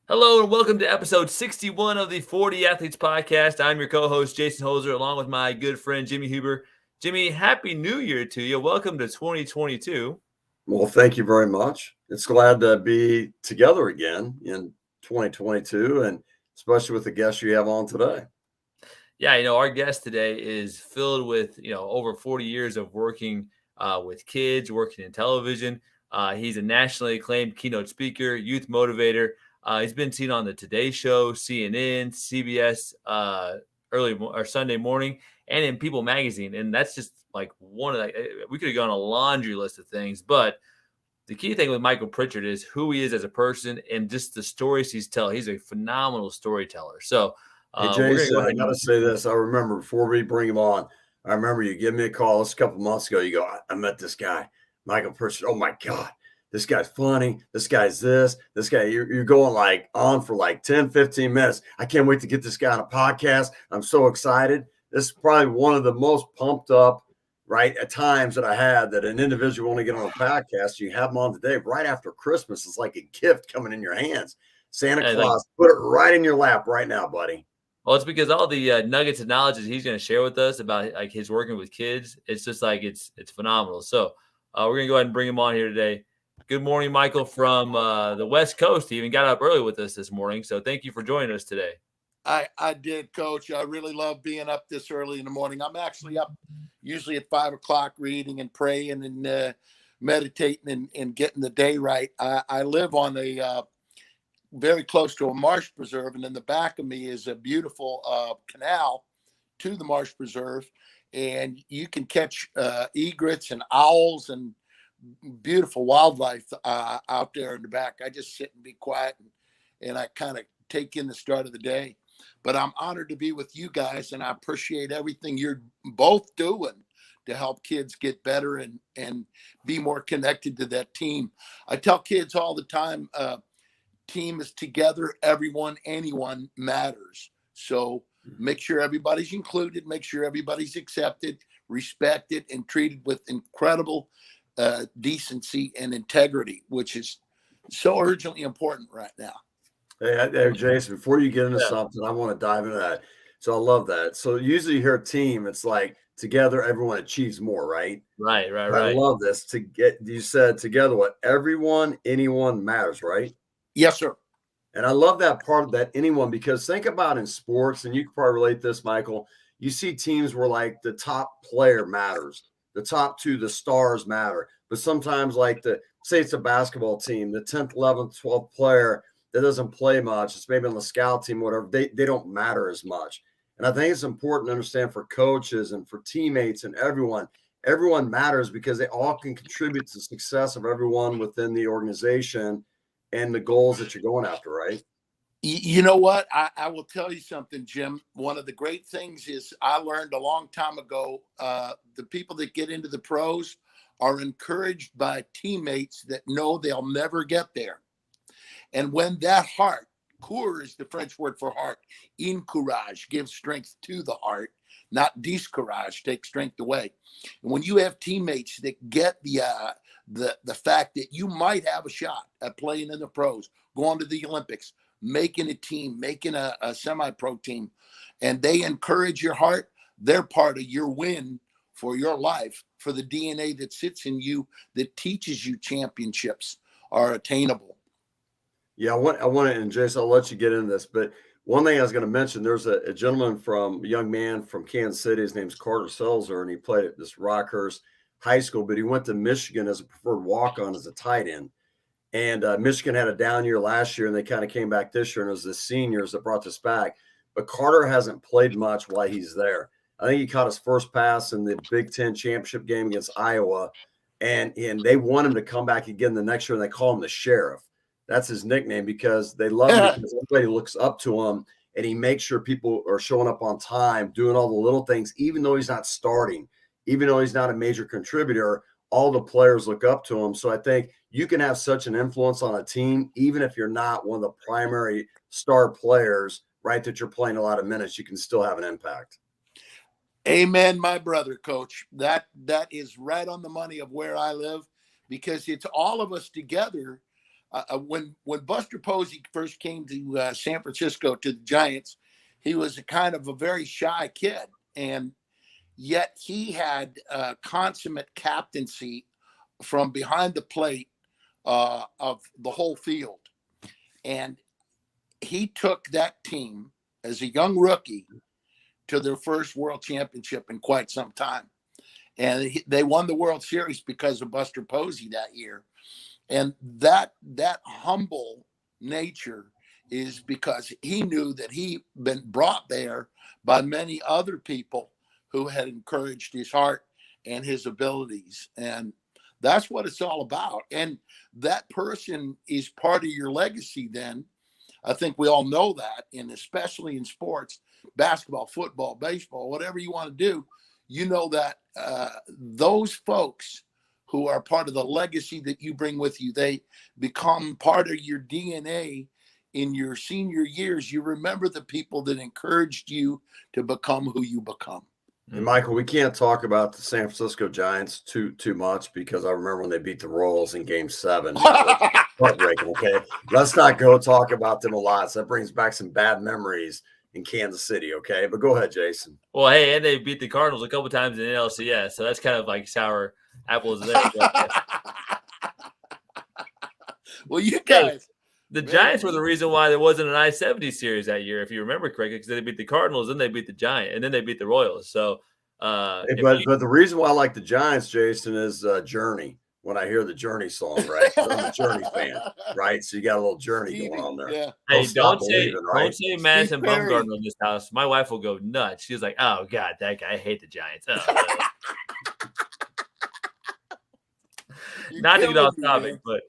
Hello and welcome to episode 61 of the 40 Athletes Podcast. I'm your co-host, Jason Hoser, along with my good friend, Jimmy Huber. Jimmy, Happy New Year to you. Welcome to 2022. Well, thank you very much. It's glad to be together again in 2022, and especially with the guest you have on today. Yeah, our guest today is filled with, over 40 years of working with kids, working in television. He's a nationally acclaimed keynote speaker, youth motivator. He's been seen on the Today Show, CNN, CBS, early or Sunday morning, and in People Magazine. And that's just like one of the, we could have gone a laundry list of things, but the key thing with Michael Pritchard is who he is as a person and just the stories he's telling. He's a phenomenal storyteller. So Hey, we're going to Jason, go I ahead got to and say this. I remember before we bring him on, I remember you gave me a call this a couple months ago. You go, I met this guy, Michael Pritchard. Oh my God, this guy's funny. This guy's this guy. You're going like on for like 10, 15 minutes. I can't wait to get this guy on a podcast. I'm so excited. This is probably one of the most pumped up, right, at times that I had that an individual want to get on a podcast. You have him on today, right after Christmas. It's like a gift coming in your hands. Santa Claus, put it right in your lap right now, buddy. Well, it's because all the nuggets of knowledge that he's going to share with us about like his working with kids, it's just like it's phenomenal. So we're going to go ahead and bring him on here today. Good morning, Michael, from the West Coast. He even got up early with us this morning. So thank you for joining us today. I did, Coach. I really love being up this early in the morning. I'm actually up usually at 5 o'clock reading and praying and meditating and getting the day right. I live on a very close to a marsh preserve, and in the back of me is a beautiful canal to the marsh preserve, and you can catch egrets and owls and beautiful wildlife out there in the back. I just sit and be quiet, and I kind of take in the start of the day. But I'm honored to be with you guys, and I appreciate everything you're both doing to help kids get better and be more connected to that team. I tell kids all the time, team is together, everyone, anyone matters. So make sure everybody's included, make sure everybody's accepted, respected, and treated with incredible decency and integrity, which is so urgently important right now. Hey, Jason, before you get into something, I want to dive into that. So I love that. So usually you hear team, it's like together, everyone achieves more, right? Right. I love this. You said together, what? Everyone, anyone matters, right? Yes, sir. And I love that part of that anyone, because think about in sports, and you can probably relate this, Michael. You see teams where like the top player matters, the top two, the stars matter. But sometimes, like say it's a basketball team, the 10th, 11th, 12th player that doesn't play much, it's maybe on the scout team, whatever, they don't matter as much. And I think it's important to understand for coaches and for teammates and everyone matters because they all can contribute to the success of everyone within the organization and the goals that you're going after, right? You know what? I will tell you something, Jim. One of the great things is I learned a long time ago, the people that get into the pros are encouraged by teammates that know they'll never get there. And when that heart, cour is the French word for heart, encourage, gives strength to the heart, not discourage, take strength away. And when you have teammates that get the fact that you might have a shot at playing in the pros, going to the Olympics, making a team, making a semi-pro team, and they encourage your heart, they're part of your win for your life, for the DNA that sits in you that teaches you championships are attainable. Yeah, I want to, and Jason, I'll let you get into this, but one thing I was going to mention, there's a gentleman a young man from Kansas City. His name's Carter Selzer, and he played at this Rockhurst High School, but he went to Michigan as a preferred walk-on as a tight end. And Michigan had a down year last year, and they kind of came back this year, and it was the seniors that brought this back. But Carter hasn't played much while he's there. I think he caught his first pass in the Big Ten championship game against Iowa, and they want him to come back again the next year, and they call him the Sheriff. That's his nickname because they love him because everybody looks up to him, and he makes sure people are showing up on time, doing all the little things, even though he's not starting, even though he's not a major contributor. All the players look up to him. So I think you can have such an influence on a team, even if you're not one of the primary star players, right, that you're playing a lot of minutes, you can still have an impact. Amen, my brother, Coach. That is right on the money of where I live, because it's all of us together when Buster Posey first came to San Francisco to the Giants, he was a kind of a very shy kid, and yet he had consummate captaincy from behind the plate of the whole field. And he took that team as a young rookie to their first world championship in quite some time. And they won the World Series because of Buster Posey that year. And that humble nature is because he knew that he'd been brought there by many other people who had encouraged his heart and his abilities. And that's what it's all about. And that person is part of your legacy then. I think we all know that, and especially in sports, basketball, football, baseball, whatever you want to do, you know that those folks who are part of the legacy that you bring with you, they become part of your DNA in your senior years. You remember the people that encouraged you to become who you become. And Michael, we can't talk about the San Francisco Giants too much because I remember when they beat the Royals in Game 7. Heartbreaking. Okay, let's not go talk about them a lot. So that brings back some bad memories in Kansas City. Okay, but go ahead, Jason. Well, hey, and they beat the Cardinals a couple times in NLCS, so that's kind of like sour apples there. Well, you guys. The Giants were the reason why there wasn't an I-70 series that year, if you remember correctly, because they beat the Cardinals, then they beat the Giants, and then they beat the Royals. So, but the reason why I like the Giants, Jason, is Journey. When I hear the Journey song, right? I'm a Journey fan, right? So you got a little Journey going on there. Yeah. Hey, don't say Madison Bumgarner in this house. My wife will go nuts. She's like, "Oh God, that guy! I hate the Giants." Oh, not to get off topic, but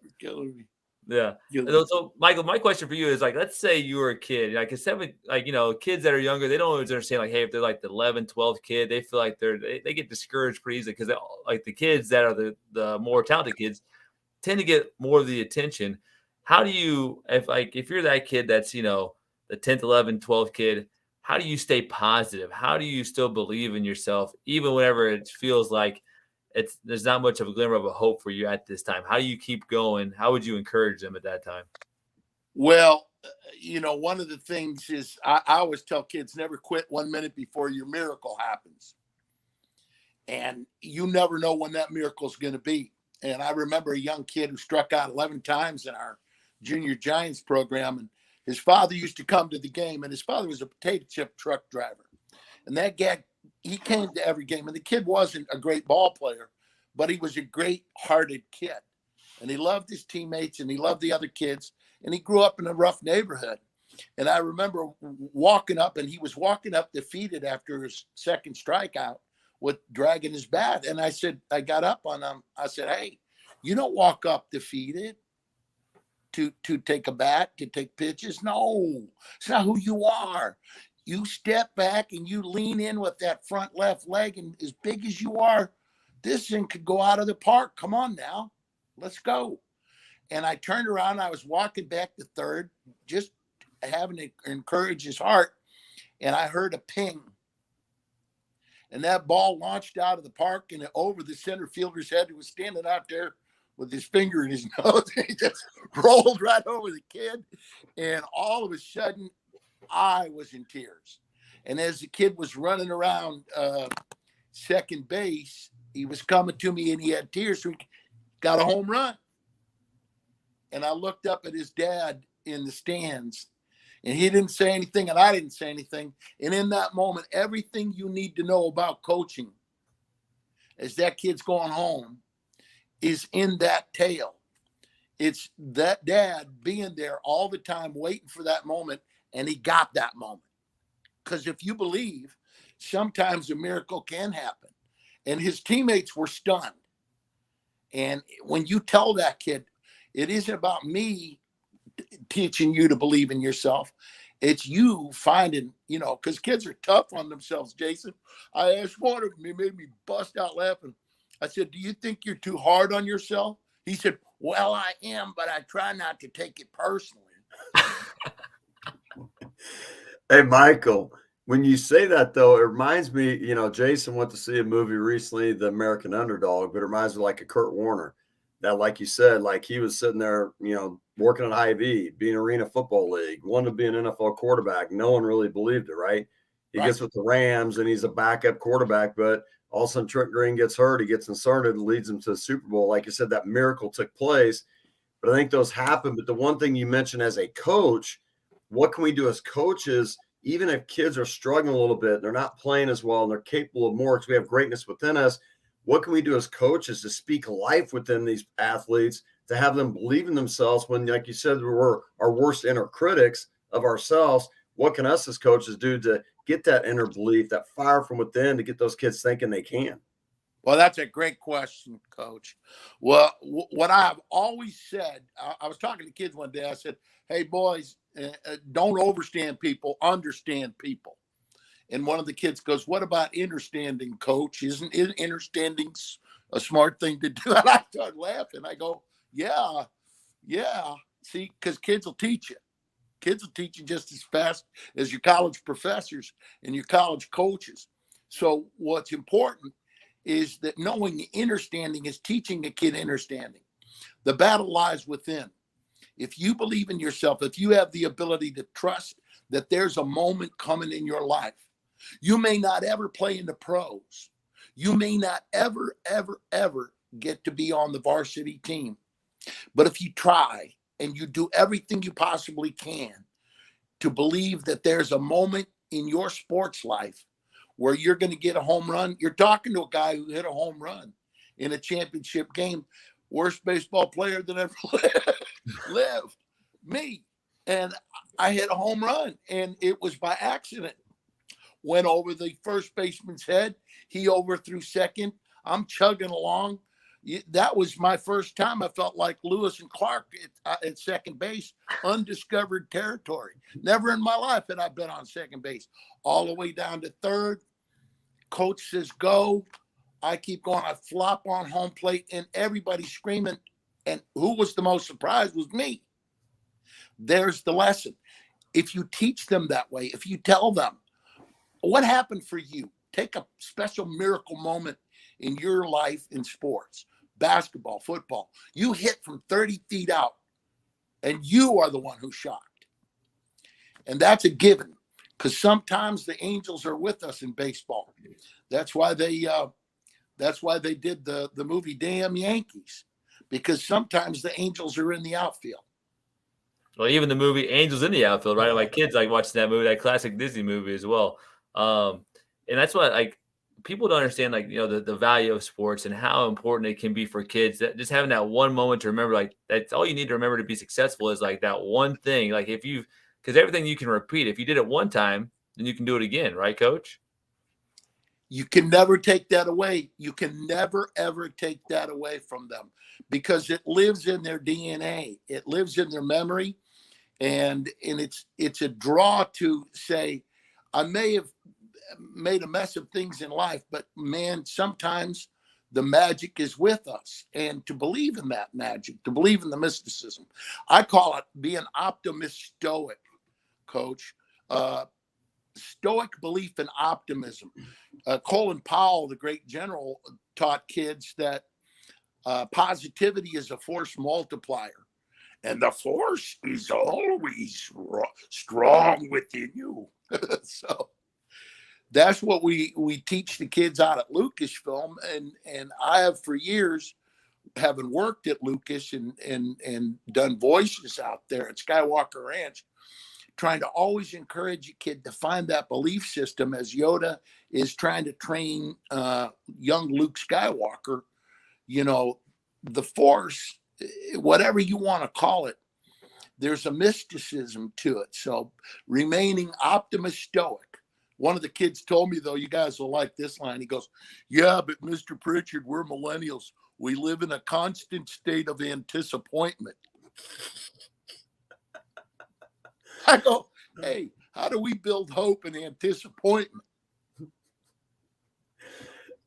yeah. So, Michael, my question for you is like, let's say you were a kid, like kids that are younger, they don't always understand, like, hey, if they're like the 11th, 12th kid, they feel like they get discouraged pretty easily because like the kids that are the more talented kids tend to get more of the attention. How do you, if you're that kid that's, the 10th, 11th, 12th kid, how do you stay positive? How do you still believe in yourself, even whenever it feels like there's not much of a glimmer of a hope for you at this time? How do you keep going? How would you encourage them at that time? Well, one of the things is I always tell kids, never quit 1 minute before your miracle happens. And you never know when that miracle is going to be. And I remember a young kid who struck out 11 times in our junior Giants program. And his father used to come to the game, and his father was a potato chip truck driver. And that guy, he came to every game, and the kid wasn't a great ball player, but he was a great-hearted kid. And he loved his teammates, and he loved the other kids, and he grew up in a rough neighborhood. And I remember walking up, and he was walking up defeated after his second strikeout with dragging his bat. And I got up on him. I said, hey, you don't walk up defeated to take a bat, to take pitches. No, it's not who you are. You step back and you lean in with that front left leg, and as big as you are, this thing could go out of the park. Come on now, let's go. And I turned around. I was walking back to third, just having to encourage his heart, and I heard a ping. And that ball launched out of the park and over the center fielder's head, who was standing out there with his finger in his nose. He just rolled right over the kid. And all of a sudden, I was in tears. And as the kid was running around second base, he was coming to me and he had tears. So he got a home run. And I looked up at his dad in the stands, and he didn't say anything and I didn't say anything. And in that moment, everything you need to know about coaching as that kid's going home is in that tale. It's that dad being there all the time, waiting for that moment. And he got that moment. Because if you believe, sometimes a miracle can happen. And his teammates were stunned. And when you tell that kid, it isn't about me teaching you to believe in yourself. It's you finding, because kids are tough on themselves, Jason. I asked one of them, he made me bust out laughing. I said, do you think you're too hard on yourself? He said, well, I am, but I try not to take it personally. Hey, Michael, when you say that, though, it reminds me, Jason went to see a movie recently, The American Underdog, but it reminds me like a Kurt Warner. that, like you said, like he was sitting there, working at Hy-Vee, being Arena Football League, wanted to be an NFL quarterback. No one really believed it, right? He gets with the Rams and he's a backup quarterback, but all of a sudden Trent Green gets hurt. He gets inserted and leads him to the Super Bowl. Like you said, that miracle took place. But I think those happen. But the one thing you mentioned as a coach, what can we do as coaches, even if kids are struggling a little bit, they're not playing as well, and they're capable of more because we have greatness within us. What can we do as coaches to speak life within these athletes, to have them believe in themselves when, like you said, we're our worst inner critics of ourselves? What can us as coaches do to get that inner belief, that fire from within, to get those kids thinking they can? Well, that's a great question, Coach. Well, what I've always said, I was talking to kids one day. I said, hey, boys, don't overstand people, understand people. And one of the kids goes, what about understanding, Coach? Isn't understanding a smart thing to do? And I started laughing. I go, yeah. See, because kids will teach you. Kids will teach you just as fast as your college professors and your college coaches. So what's important is that knowing understanding is teaching a kid understanding. The battle lies within. If you believe in yourself, if you have the ability to trust that there's a moment coming in your life, you may not ever play in the pros. You may not ever get to be on the varsity team. But if you try and you do everything you possibly can to believe that there's a moment in your sports life where you're going to get a home run. You're talking to a guy who hit a home run in a championship game, worst baseball player that ever lived, me. And I hit a home run, and it was by accident. Went over the first baseman's head. He overthrew second. I'm chugging along. That was my first time. I felt like Lewis and Clark at second base, undiscovered territory. Never in my life had I been on second base. All the way down to third. Coach says, go. I keep going. I flop on home plate, and everybody's screaming. And who was the most surprised was me. There's the lesson. If you teach them that way, if you tell them, what happened for you? Take a special miracle moment in your life in sports, basketball, football. You hit from 30 feet out, and you are the one who shot. And that's a given, because sometimes the angels are with us in baseball. That's why they did the movie Damn Yankees, because sometimes the angels are in the outfield. Well, even the movie Angels in the Outfield, right? My kids like watching that movie, that classic Disney movie as well. And that's what, like, people don't understand, like, the value of sports and how important it can be for kids. That just having that one moment to remember, like, that's all you need to remember to be successful, is like that one thing. Like, because everything you can repeat. If you did it one time, then you can do it again, right, Coach? You can never take that away. You can never, ever take that away from them, because it lives in their DNA. It lives in their memory. And it's a draw to say, I may have made a mess of things in life, but man, sometimes the magic is with us. And to believe in that magic, to believe in the mysticism, I call it being optimist stoic, Coach. Stoic belief and optimism. Colin Powell, the great general, taught kids that positivity is a force multiplier. And the force is always strong within you. So that's what we teach the kids out at Lucasfilm. And I have for years, having worked at Lucas and done voices out there at Skywalker Ranch, trying to always encourage a kid to find that belief system, as Yoda is trying to train young Luke Skywalker. The force, whatever you want to call it, there's a mysticism to it. So remaining optimist stoic. One of the kids told me, though, you guys will like this line. He goes, yeah, but Mr. Pritchard, we're millennials. We live in a constant state of anticipation. I go, hey, how do we build hope and anticipation?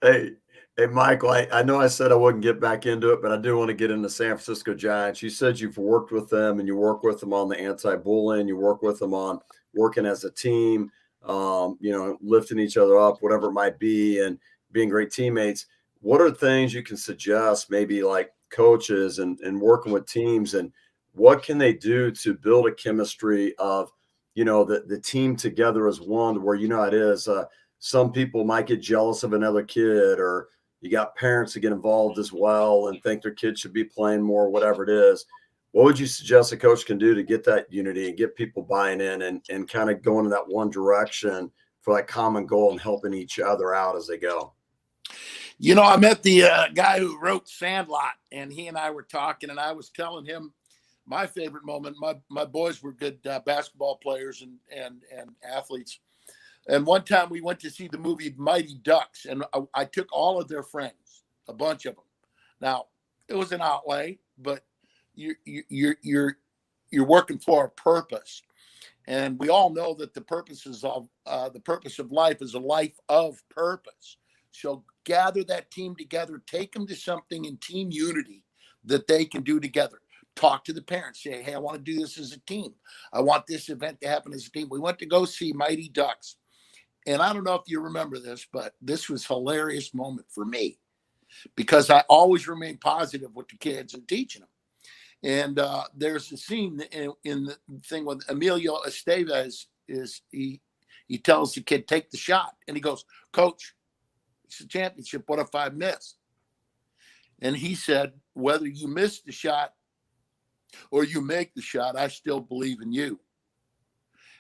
Hey, Michael, I know I said I wouldn't get back into it, but I do want to get into San Francisco Giants. You said you've worked with them, and you work with them on the anti-bullying. You work with them on working as a team, lifting each other up, whatever it might be, and being great teammates. What are things you can suggest, maybe like coaches and working with teams, and what can they do to build a chemistry of, the team together as one, where, it is, some people might get jealous of another kid, or you got parents that get involved as well and think their kids should be playing more, whatever it is. What would you suggest a coach can do to get that unity and get people buying in and kind of going in that one direction for that common goal and helping each other out as they go? I met the guy who wrote Sandlot, and he and I were talking, and I was telling him my favorite moment. My boys were good basketball players and athletes. And one time we went to see the movie Mighty Ducks, and I took all of their friends, a bunch of them. Now, it was an outlay, but you're working for a purpose. And we all know that the purpose of life is a life of purpose. So gather that team together, take them to something in team unity that they can do together. Talk to the parents, say, hey, I want to do this as a team. I want this event to happen as a team. We went to go see Mighty Ducks. And I don't know if you remember this, but this was a hilarious moment for me, because I always remain positive with the kids and teaching them. And there's a scene in the thing with Emilio Estevez he tells the kid, take the shot. And he goes, Coach, it's a championship. What if I miss? And he said, whether you miss the shot or you make the shot, I still believe in you.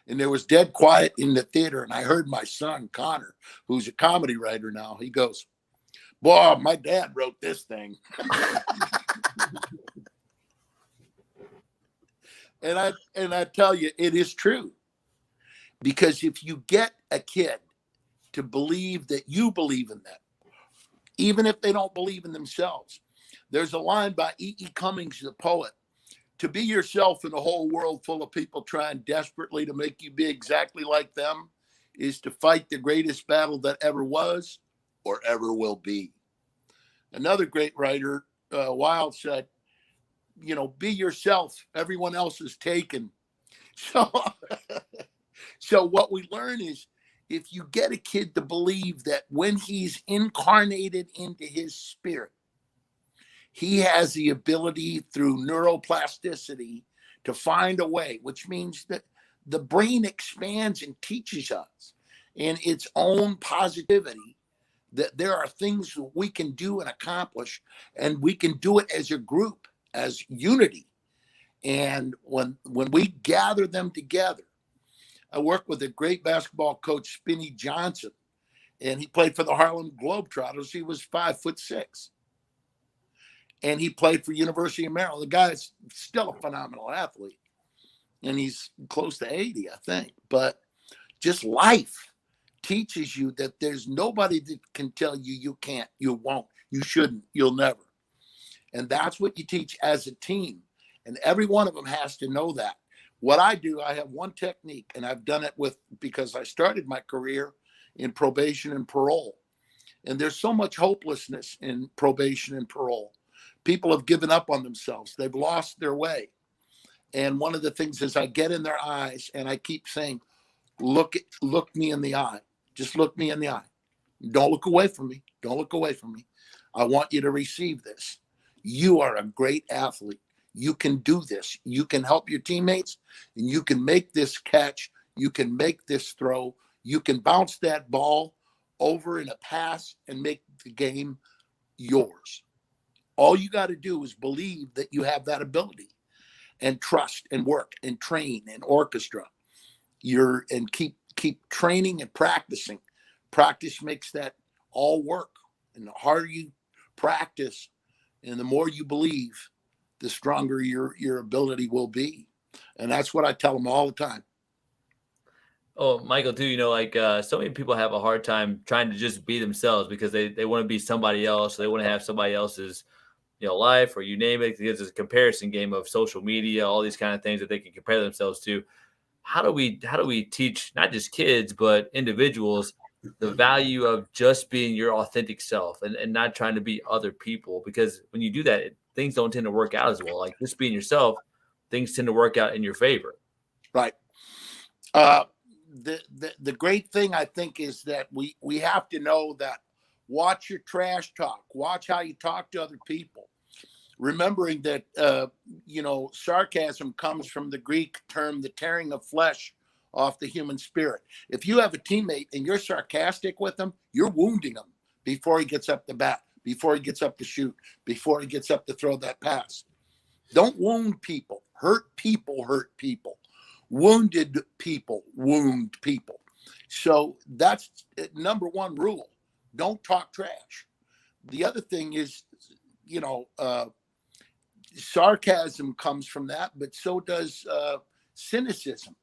And there was dead quiet in the theater. And I heard my son, Connor, who's a comedy writer now, he goes, boy, my dad wrote this thing. And I tell you, it is true. Because if you get a kid to believe that you believe in them, even if they don't believe in themselves, there's a line by E.E. Cummings, the poet: to be yourself in a whole world full of people trying desperately to make you be exactly like them is to fight the greatest battle that ever was or ever will be. Another great writer, Wilde, said, be yourself. Everyone else is taken. So what we learn is, if you get a kid to believe that when he's incarnated into his spirit, he has the ability through neuroplasticity to find a way, which means that the brain expands and teaches us in its own positivity that there are things that we can do and accomplish, and we can do it as a group, as unity. And when we gather them together, I worked with a great basketball coach, Spinny Johnson, and he played for the Harlem Globetrotters. He was 5'6", and he played for University of Maryland. The guy's still a phenomenal athlete, and he's close to 80, I think. But just life teaches you that there's nobody that can tell you you can't, you won't, you shouldn't, you'll never. And that's what you teach as a team. And every one of them has to know that. What I do, I have one technique, and I've done it because I started my career in probation and parole. And there's so much hopelessness in probation and parole. People have given up on themselves. They've lost their way. And one of the things is I get in their eyes and I keep saying, look me in the eye. Just look me in the eye. Don't look away from me. Don't look away from me. I want you to receive this. You are a great athlete. You can do this. You can help your teammates, and you can make this catch. You can make this throw. You can bounce that ball over in a pass and make the game yours. All you got to do is believe that you have that ability, and trust and work and train and orchestra. And keep training and practicing. Practice makes that all work. And the harder you practice and the more you believe, the stronger your ability will be. And that's what I tell them all the time. Oh, Michael, too, so many people have a hard time trying to just be themselves because they want to be somebody else. They want to have somebody else's, life, or you name it. Because it's a comparison game of social media, all these kind of things that they can compare themselves to. How do we teach not just kids, but individuals the value of just being your authentic self and not trying to be other people? Because when you do that, things don't tend to work out as well. Like just being yourself, things tend to work out in your favor. Right. The great thing, I think, is that we have to know that watch your trash talk. Watch how you talk to other people. remembering that, sarcasm comes from the Greek term, the tearing of flesh off the human spirit. If you have a teammate and you're sarcastic with him, you're wounding him before he gets up to bat, before he gets up to shoot, before he gets up to throw that pass. Don't wound people. Hurt people hurt people. Wounded people wound people. So that's number one rule. Don't talk trash. The other thing is, sarcasm comes from that, but so does cynicism,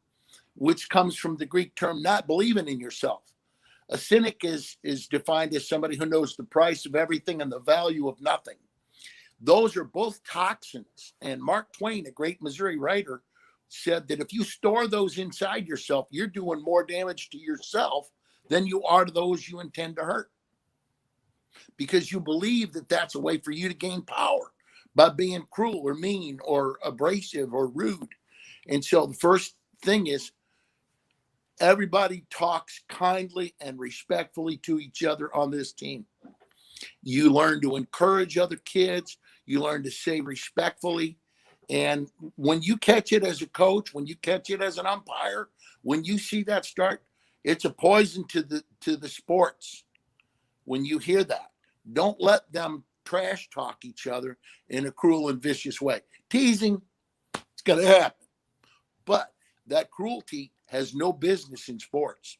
which comes from the Greek term not believing in yourself. A cynic is defined as somebody who knows the price of everything and the value of nothing. Those are both toxins. And Mark Twain, a great Missouri writer, said that if you store those inside yourself, you're doing more damage to yourself than you are to those you intend to hurt. Because you believe that that's a way for you to gain power by being cruel or mean or abrasive or rude. And so the first thing is, everybody talks kindly and respectfully to each other on this team. You learn to encourage other kids. You learn to say respectfully. And when you catch it as a coach, when you catch it as an umpire, when you see that start, it's a poison to the sports. When you hear that, don't let them trash talk each other in a cruel and vicious way. Teasing, it's going to happen. But that cruelty has no business in sports.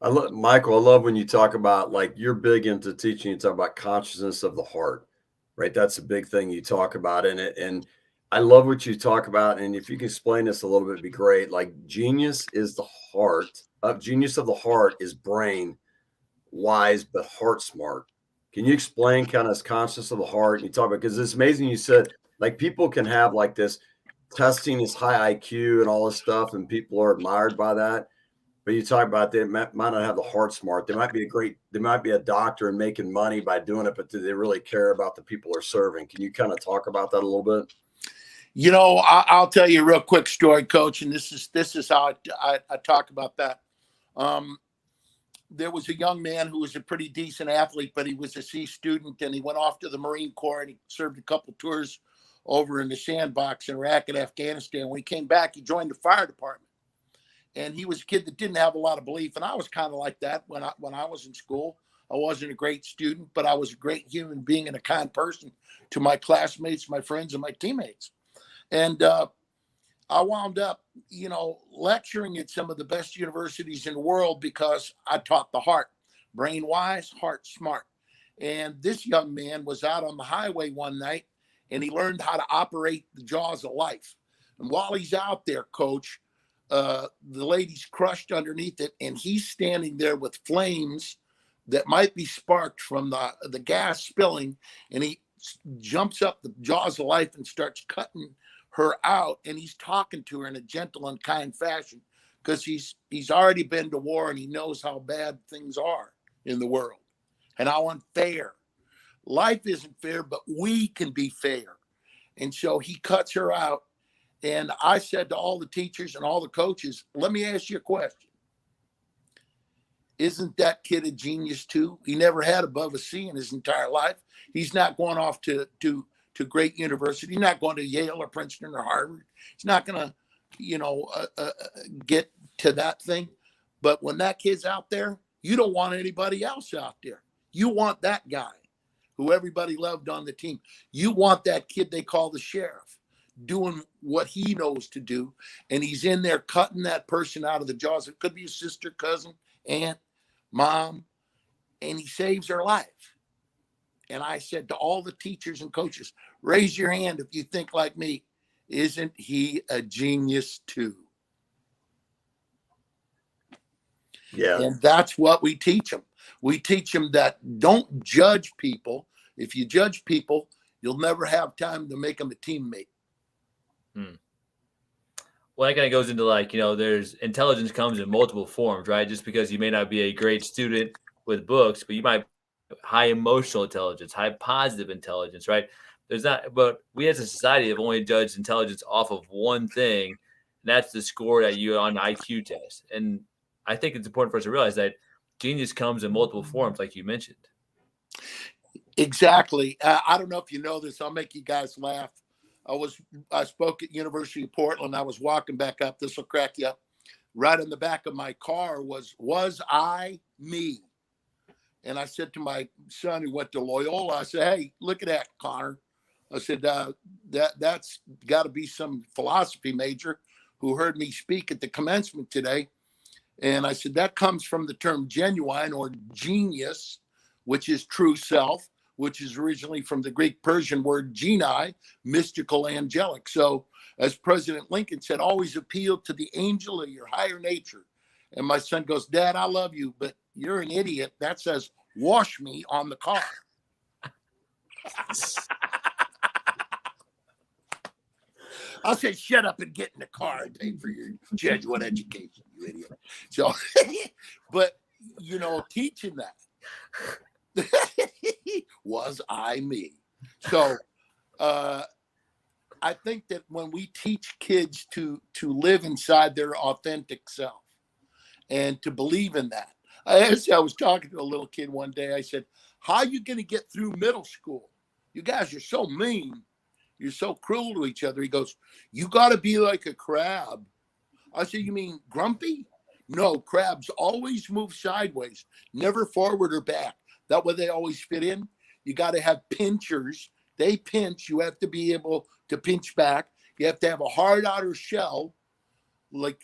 Michael, I love when you talk about, like, you're big into teaching, you talk about consciousness of the heart, right? That's a big thing you talk about in it. And I love what you talk about. And if you can explain this a little bit, it'd be great. Like, genius is the heart. Genius of the heart is brain wise, but heart smart. Can you explain kind of consciousness of the heart? And you talk about, because it's amazing. You said, like, people can have like this testing is high IQ and all this stuff, and people are admired by that. But you talk about they might not have the heart smart. They might be a doctor and making money by doing it, but do they really care about the people they're serving? Can you kind of talk about that a little bit? I'll tell you a real quick story, Coach, and this is how I talk about that. There was a young man who was a pretty decent athlete, but he was a C student, and he went off to the Marine Corps, and he served a couple tours over in the sandbox in Iraq and Afghanistan. When he came back, he joined the fire department. And he was a kid that didn't have a lot of belief. And I was kind of like that when I was in school. I wasn't a great student, but I was a great human being and a kind person to my classmates, my friends, and my teammates. And I wound up, lecturing at some of the best universities in the world because I taught the heart. Brain wise, heart smart. And this young man was out on the highway one night, and he learned how to operate the jaws of life. And while he's out there, Coach, the lady's crushed underneath it, and he's standing there with flames that might be sparked from the gas spilling, and he jumps up the jaws of life and starts cutting her out, and he's talking to her in a gentle and kind fashion because he's already been to war and he knows how bad things are in the world and how unfair. Life isn't fair, but we can be fair. And so he cuts her out. And I said to all the teachers and all the coaches, let me ask you a question. Isn't that kid a genius too? He never had above a C in his entire life. He's not going off to great university. He's not going to Yale or Princeton or Harvard. He's not going to, get to that thing. But when that kid's out there, you don't want anybody else out there. You want that guy who everybody loved on the team. You want that kid they call the sheriff, doing what he knows to do, and he's in there cutting that person out of the jaws. It could be a sister, cousin, aunt, mom, and he saves her life. And I said to all the teachers and coaches, raise your hand if you think like me. Isn't he a genius too? Yeah. And that's what we teach them. We teach them that don't judge people. If you judge people, you'll never have time to make them a teammate. Well, that kind of goes into there's intelligence comes in multiple forms, right? Just because you may not be a great student with books, but you might have high emotional intelligence, high positive intelligence, right? But we as a society have only judged intelligence off of one thing, and that's the score that you on the IQ test. And I think it's important for us to realize that genius comes in multiple forms, like you mentioned. Exactly. I don't know if you know this. I'll make you guys laugh. I spoke at University of Portland. I was walking back up. This will crack you up. Right in the back of my car was I me? And I said to my son who went to Loyola, I said, hey, look at that, Connor. I said, that's got to be some philosophy major who heard me speak at the commencement today. And I said, that comes from the term genuine or genius, which is true self, which is originally from the Greek Persian word geni, mystical, angelic. So as President Lincoln said, always appeal to the angel of your higher nature. And my son goes, Dad, I love you, but you're an idiot. That says, wash me on the car. I said, shut up and get in the car and pay for your Jesuit education, you idiot. So, but, you know, teaching that was I me. So I think that when we teach kids to live inside their authentic self and to believe in that. I was talking to a little kid one day. I said, how are you going to get through middle school? You guys are so mean. You're so cruel to each other. He goes, you got to be like a crab. I said, you mean grumpy? No, crabs always move sideways, never forward or back. That way they always fit in. You got to have pinchers. They pinch. You have to be able to pinch back. You have to have a hard outer shell like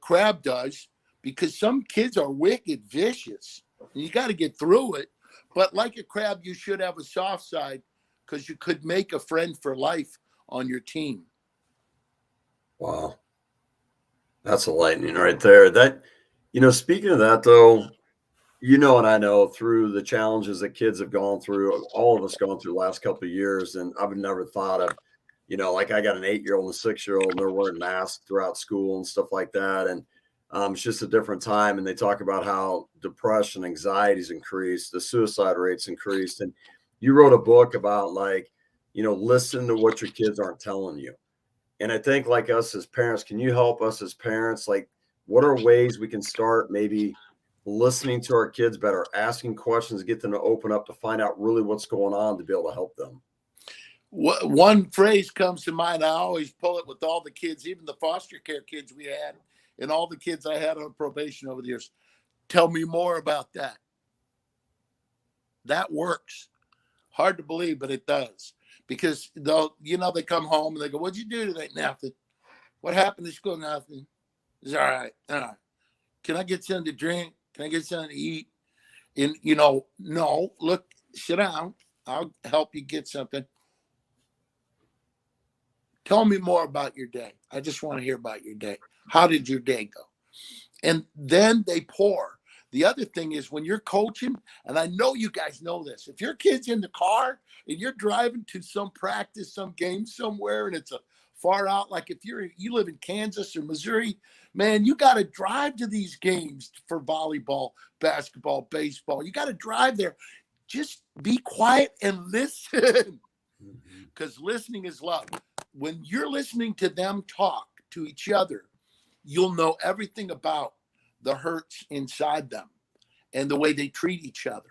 crab does, because some kids are wicked, vicious. And you got to get through it. But like a crab, you should have a soft side, because you could make a friend for life on your team. Wow. That's a lightning right there. That, you know, speaking of that, though, you know, and I know through the challenges that kids have gone through, all of us gone through the last couple of years, and I've never thought of, you know, like I got an 8-year-old and a 6-year-old, and they're wearing masks throughout school and stuff like that. And it's just a different time. And they talk about how depression, anxiety's increased, the suicide rates increased. And you wrote a book about, like, you know, listen to what your kids aren't telling you. And I think, like, us as parents, can you help us as parents? Like, what are ways we can start maybe listening to our kids better, asking questions, get them to open up to find out really what's going on to be able to help them? One phrase comes to mind. I always pull it with all the kids, even the foster care kids we had, and all the kids I had on probation over the years. Tell me more about that. That works. Hard to believe, but it does. Because they'll, you know, they come home and they go, what'd you do today? Nothing. What happened to school? Nothing. It's all right. All right. Can I get something to drink? Can I get something to eat? And, you know, no, look, sit down. I'll help you get something. Tell me more about your day. I just want to hear about your day. How did your day go? And then they pour. The other thing is, when you're coaching, and I know you guys know this, if your kid's in the car and you're driving to some practice, some game somewhere, and it's a far out, like if you live in Kansas or Missouri, man, you got to drive to these games for volleyball, basketball, baseball. You got to drive there. Just be quiet and listen, because listening is love. When you're listening to them talk to each other, you'll know everything about the hurts inside them and the way they treat each other,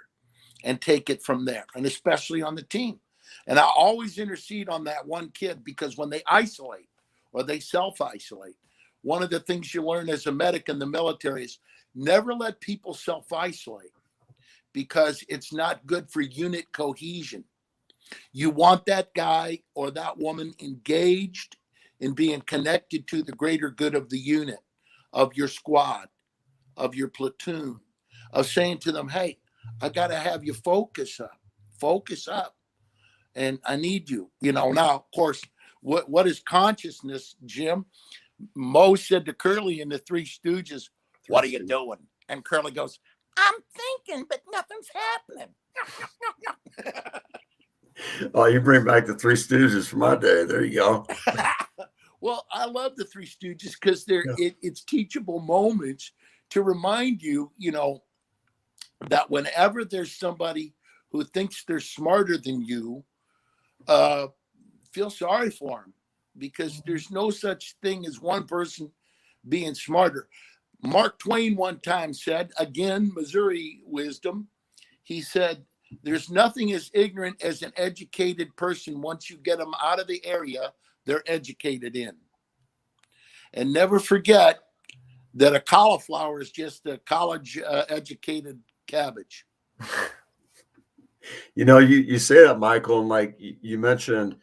and take it from there, and especially on the team. And I always intercede on that one kid, because when they isolate or they self-isolate, one of the things you learn as a medic in the military is never let people self-isolate, because it's not good for unit cohesion. You want that guy or that woman engaged in being connected to the greater good of the unit, of your squad, of your platoon, of saying to them, hey, I got to have you focus up. And I need you, you know. Now, of course, what is consciousness, Jim? Mo said to Curly in the Three Stooges, what are you doing? And Curly goes, I'm thinking, but nothing's happening. Oh, you bring back the Three Stooges from my day. There you go. Well, I love the Three Stooges, because it's teachable moments to remind you, you know, that whenever there's somebody who thinks they're smarter than you, feel sorry for them, because there's no such thing as one person being smarter. Mark Twain one time said, again, Missouri wisdom, he said, There's nothing as ignorant as an educated person. Once you get them out of the area they're educated in. And never forget that a cauliflower is just a college educated cabbage. You say that, Michael, and like you mentioned,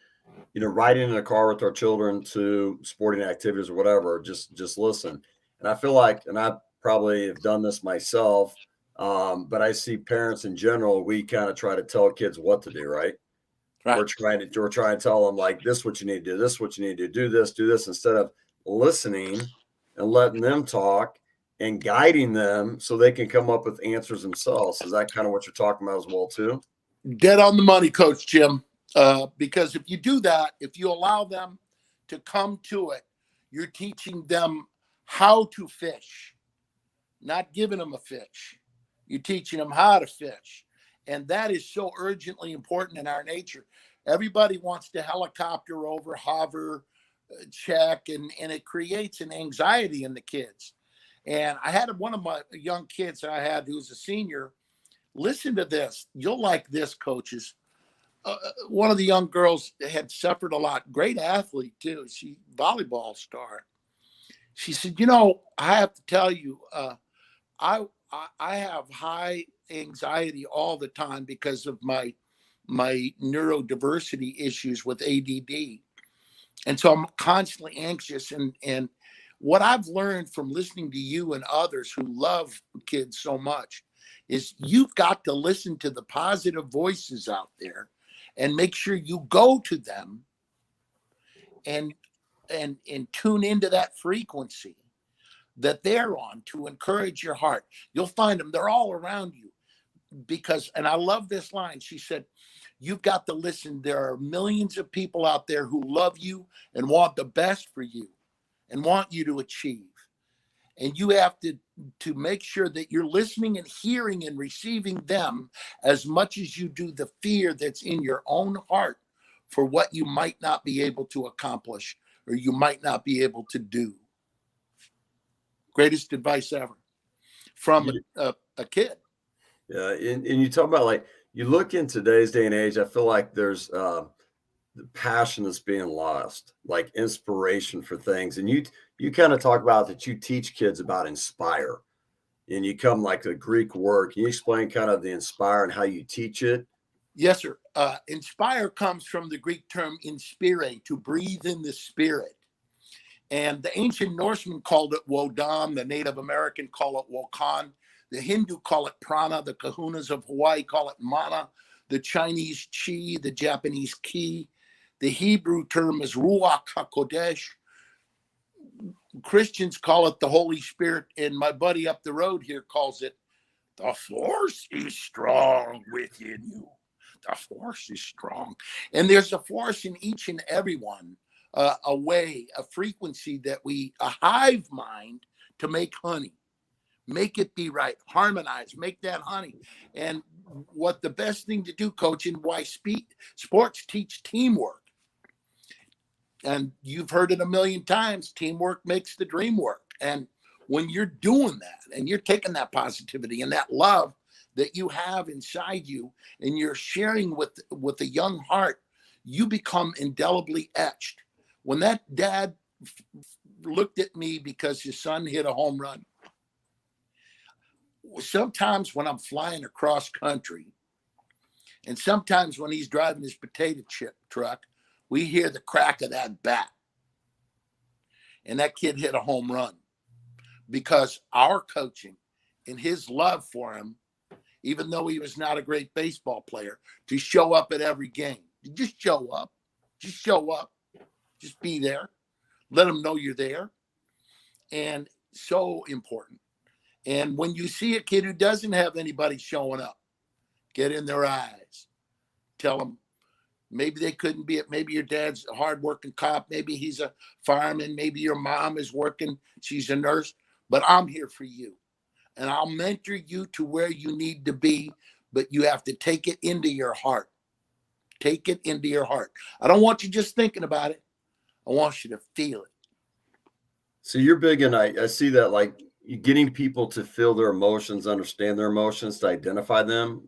riding in a car with our children to sporting activities or whatever, just listen. And I feel like, and I probably have done this myself, but I see parents in general, we kind of try to tell kids what to do, right? Right. We're trying to tell them like, this is what you need to do, this is what you need to do, do this, instead of listening and letting them talk and guiding them so they can come up with answers themselves. Is that kind of what you're talking about as well too? Dead on the money, Coach Jim. Because if you do that, if you allow them to come to it, you're teaching them how to fish, not giving them a fish. You're teaching them how to fish. And that is so urgently important in our nature. Everybody wants to helicopter over, hover, check, and it creates an anxiety in the kids. And I had one of my young kids I had who's a senior. Listen to this. You'll like this, coaches. One of the young girls had suffered a lot. Great athlete, too. She volleyball star. She said, I have to tell you, I have high anxiety all the time because of my neurodiversity issues with ADD. And so I'm constantly anxious. And what I've learned from listening to you and others who love kids so much is you've got to listen to the positive voices out there and make sure you go to them and tune into that frequency that they're on to encourage your heart. You'll find them. They're all around you because, and I love this line. She said, you've got to listen. There are millions of people out there who love you and want the best for you and want you to achieve. And you have to make sure that you're listening and hearing and receiving them as much as you do the fear that's in your own heart for what you might not be able to accomplish or you might not be able to do. Greatest advice ever from a kid. Yeah. And you talk about, like, you look in today's day and age, I feel like there's the passion that's being lost, like inspiration for things. And you kind of talk about that you teach kids about inspire, and you come like a Greek word. Can you explain kind of the inspire and how you teach it? Yes, sir. Inspire comes from the Greek term inspire, to breathe in the spirit. And the ancient Norsemen called it Wodan. The Native American call it Wokan. The Hindu call it prana. The kahunas of Hawaii call it mana. The Chinese chi. The Japanese ki. The Hebrew term is Ruach HaKodesh. Christians call it the Holy Spirit. And my buddy up the road here calls it the force is strong within you. The force is strong. And there's a force in each and every one. A way, a frequency a hive mind to make honey, make it be right, harmonize, make that honey. And what the best thing to do, coach, and why sports teach teamwork. And you've heard it a million times, teamwork makes the dream work. And when you're doing that and you're taking that positivity and that love that you have inside you and you're sharing with a young heart, you become indelibly etched. When that dad looked at me because his son hit a home run, sometimes when I'm flying across country, and sometimes when he's driving his potato chip truck, we hear the crack of that bat. And that kid hit a home run because our coaching and his love for him, even though he was not a great baseball player, to show up at every game. Just show up. Just show up. Just be there. Let them know you're there. And so important. And when you see a kid who doesn't have anybody showing up, get in their eyes. Tell them maybe they couldn't be it. Maybe your dad's a hardworking cop. Maybe he's a fireman. Maybe your mom is working. She's a nurse. But I'm here for you. And I'll mentor you to where you need to be. But you have to take it into your heart. Take it into your heart. I don't want you just thinking about it. I want you to feel it. So you're big, and I see that, like, you getting people to feel their emotions, understand their emotions, to identify them.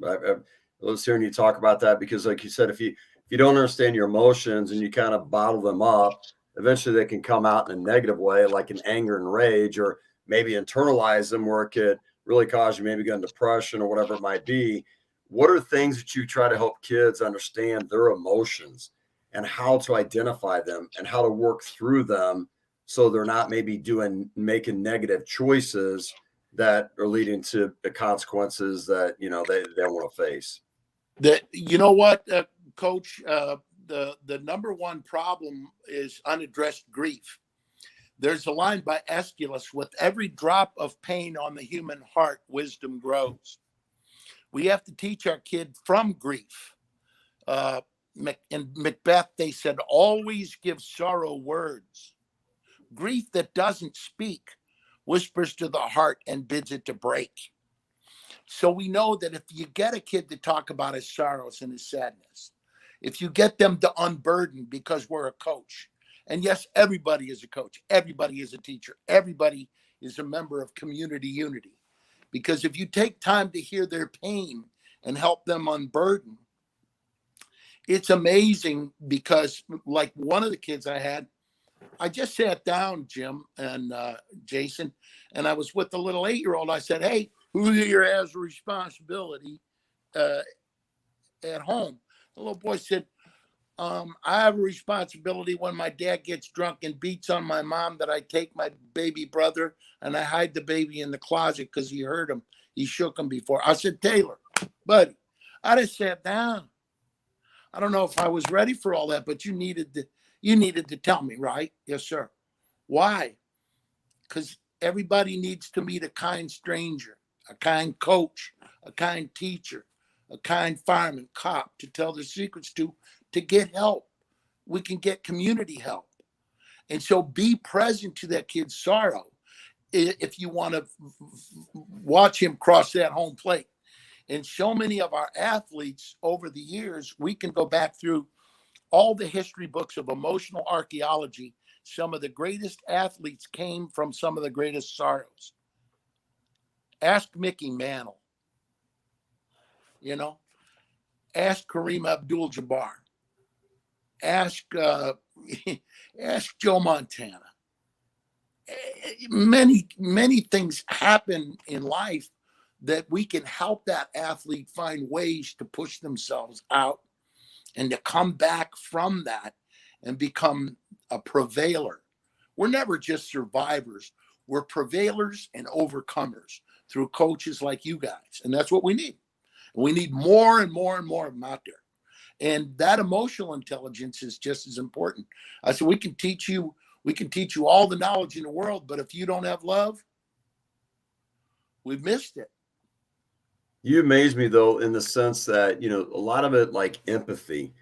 was hearing you talk about that, because like you said, if you don't understand your emotions and you kind of bottle them up, eventually they can come out in a negative way, like in anger and rage, or maybe internalize them where it could really cause you maybe go into depression or whatever it might be. What are things that you try to help kids understand their emotions and how to identify them and how to work through them so they're not maybe making negative choices that are leading to the consequences that, you know, they want to face? You know what, Coach, the number one problem is unaddressed grief. There's a line by Aeschylus: with every drop of pain on the human heart, wisdom grows. We have to teach our kid from grief. In Macbeth, they said, always give sorrow words. Grief that doesn't speak whispers to the heart and bids it to break. So we know that if you get a kid to talk about his sorrows and his sadness, if you get them to unburden, because we're a coach, and yes, everybody is a coach, everybody is a teacher, everybody is a member of community unity. Because if you take time to hear their pain and help them unburden, it's amazing. Because like one of the kids I had, I just sat down, Jim and Jason, and I was with the little 8-year-old. I said, hey, who here has a responsibility at home? The little boy said, I have a responsibility when my dad gets drunk and beats on my mom, that I take my baby brother and I hide the baby in the closet because he hurt him. He shook him before. I said, Taylor, buddy, I just sat down. I don't know if I was ready for all that, but you needed to tell me, right? Yes, sir. Why? Because everybody needs to meet a kind stranger, a kind coach, a kind teacher, a kind fireman, cop to tell their secrets to get help. We can get community help. And so be present to that kid's sorrow if you want to watch him cross that home plate. And so many of our athletes over the years, we can go back through all the history books of emotional archaeology. Some of the greatest athletes came from some of the greatest sorrows. Ask Mickey Mantle, you know, ask Kareem Abdul-Jabbar, ask Joe Montana. Many things happen in life that we can help that athlete find ways to push themselves out and to come back from that and become a prevailer. We're never just survivors. We're prevailers and overcomers through coaches like you guys. And that's what we need. We need more and more and more of them out there. And that emotional intelligence is just as important. I said, we can teach you all the knowledge in the world, but if you don't have love, we've missed it. You amaze me, though, in the sense that, you know, a lot of it, like empathy,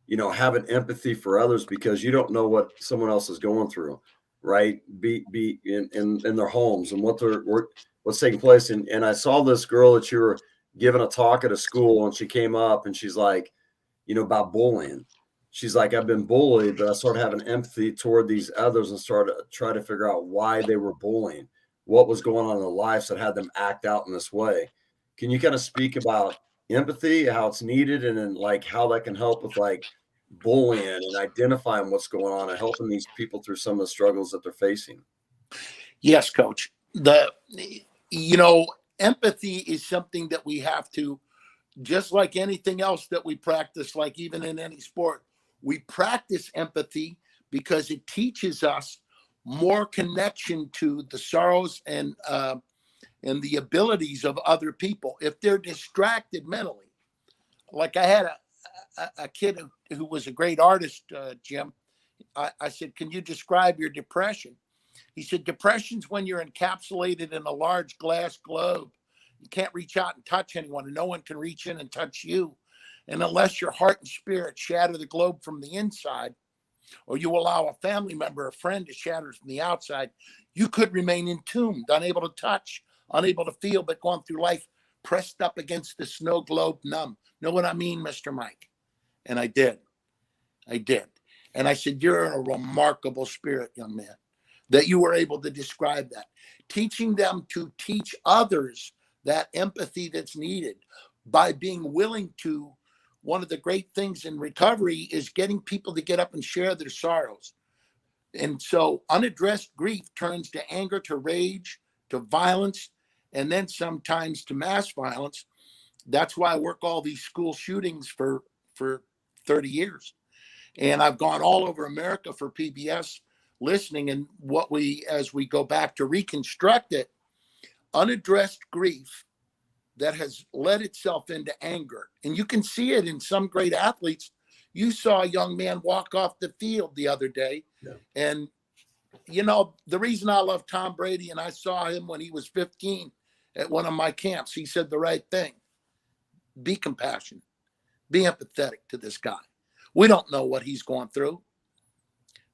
you know, having empathy for others because you don't know what someone else is going through, right? Be in their homes and what's taking place. And I saw this girl that you were giving a talk at a school, and she came up and she's like, you know, about bullying. She's like, I've been bullied, but I started having empathy toward these others and started to try to figure out why they were bullying, what was going on in their lives that had them act out in this way. Can you kind of speak about empathy, how it's needed, and then like how that can help with like bullying and identifying what's going on and helping these people through some of the struggles that they're facing? Yes, Coach. Empathy is something that we have to, just like anything else that we practice, like even in any sport, we practice empathy because it teaches us more connection to the sorrows and the abilities of other people. If they're distracted mentally, like I had a kid who was a great artist, Jim. I said, can you describe your depression? He said, depression's when you're encapsulated in a large glass globe. You can't reach out and touch anyone, and no one can reach in and touch you. And unless your heart and spirit shatter the globe from the inside, or you allow a family member, a friend to shatter from the outside, you could remain entombed, unable to touch, unable to feel, but going through life pressed up against the snow globe, numb. Know what I mean, Mr. Mike? And I did. And I said, you're a remarkable spirit, young man, that you were able to describe that. Teaching them to teach others that empathy that's needed. by being willing to. One of the great things in recovery is getting people to get up and share their sorrows. And so unaddressed grief turns to anger, to rage, to violence, and then sometimes to mass violence. That's why I work all these school shootings for 30 years. And I've gone all over America for PBS listening. And as we go back to reconstruct it, unaddressed grief that has led itself into anger. And you can see it in some great athletes. You saw a young man walk off the field the other day. Yeah. And, the reason I love Tom Brady, and I saw him when he was 15 at one of my camps, he said the right thing. Be compassionate. Be empathetic to this guy. We don't know what he's going through.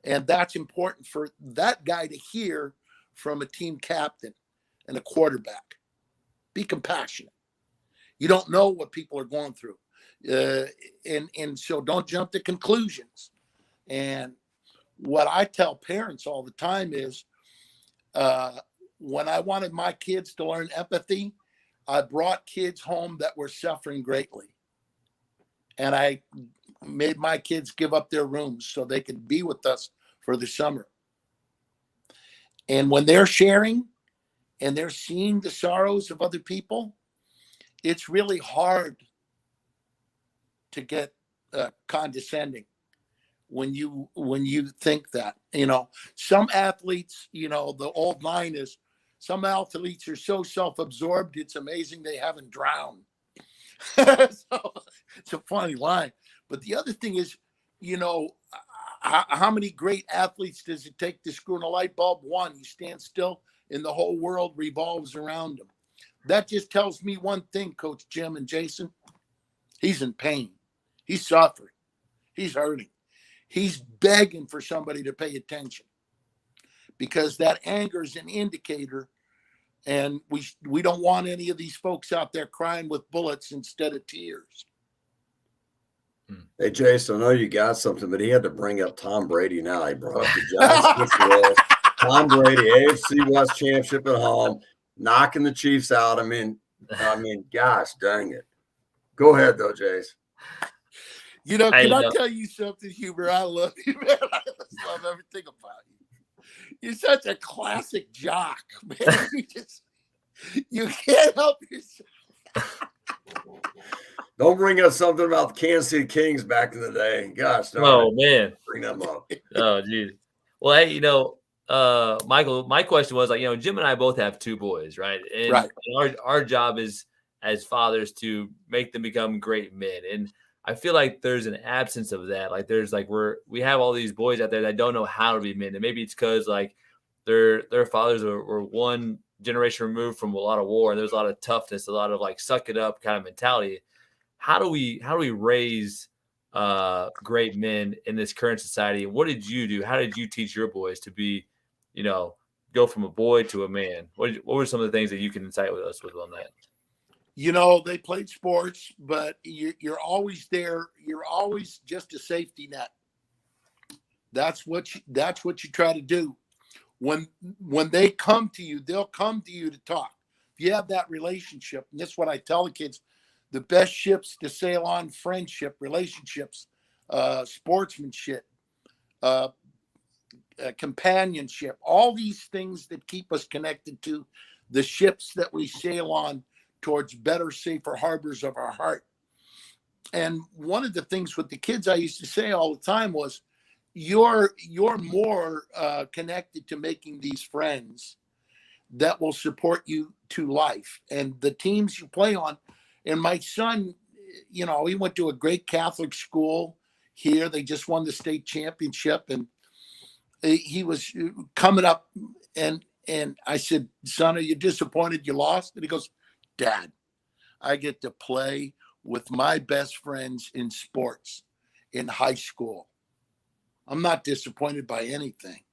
And that's important for that guy to hear from a team captain and a quarterback. Be compassionate. You don't know what people are going through. And so don't jump to conclusions. And what I tell parents all the time is when I wanted my kids to learn empathy, I brought kids home that were suffering greatly. And I made my kids give up their rooms so they could be with us for the summer. And when they're sharing and they're seeing the sorrows of other people, it's really hard to get condescending when you think that. Some athletes, the old line is, some athletes are so self-absorbed, it's amazing they haven't drowned. So it's a funny line. But the other thing is, how many great athletes does it take to screw in a light bulb? One, you stand still and the whole world revolves around him. That just tells me one thing, Coach Jim and Jason. He's in pain. He's suffering. He's hurting. He's begging for somebody to pay attention, because that anger is an indicator. And we don't want any of these folks out there crying with bullets instead of tears. Hey, Jason, I know you got something, but he had to bring up Tom Brady now. He brought up the Giants. Tom Brady, AFC West championship at home, knocking the Chiefs out. I mean, gosh dang it. Go ahead, though, Jace. Can I tell you something, Huber? I love you, man. I just love everything about you. You're such a classic jock, man. You can't help yourself. Don't bring up something about the Kansas City Kings back in the day. Gosh, man. Bring them up. Oh, geez. Well, hey, Michael, my question was Jim and I both have two boys, right? And, right. And our job is as fathers to make them become great men. And I feel like there's an absence of that. Like we have all these boys out there that don't know how to be men. And maybe it's because their fathers were one generation removed from a lot of war, and there's a lot of toughness, a lot of suck it up kind of mentality. How do we raise great men in this current society? What did you do? How did you teach your boys to be, go from a boy to a man? What were some of the things that you can incite with us with on that? They played sports, but you're always there. You're always just a safety net. That's what you try to do. When they come to you, they'll come to you to talk. If you have that relationship, and that's what I tell the kids, the best ships to sail on: friendship, relationships, sportsmanship, companionship, all these things that keep us connected to the ships that we sail on towards better, safer harbors of our heart. And one of the things with the kids I used to say all the time was, you're more connected to making these friends that will support you to life and the teams you play on. And my son, he went to a great Catholic school here. They just won the state championship, and he was coming up, and I said, "Son, are you disappointed you lost?" And he goes, "Dad, I get to play with my best friends in sports in high school. I'm not disappointed by anything."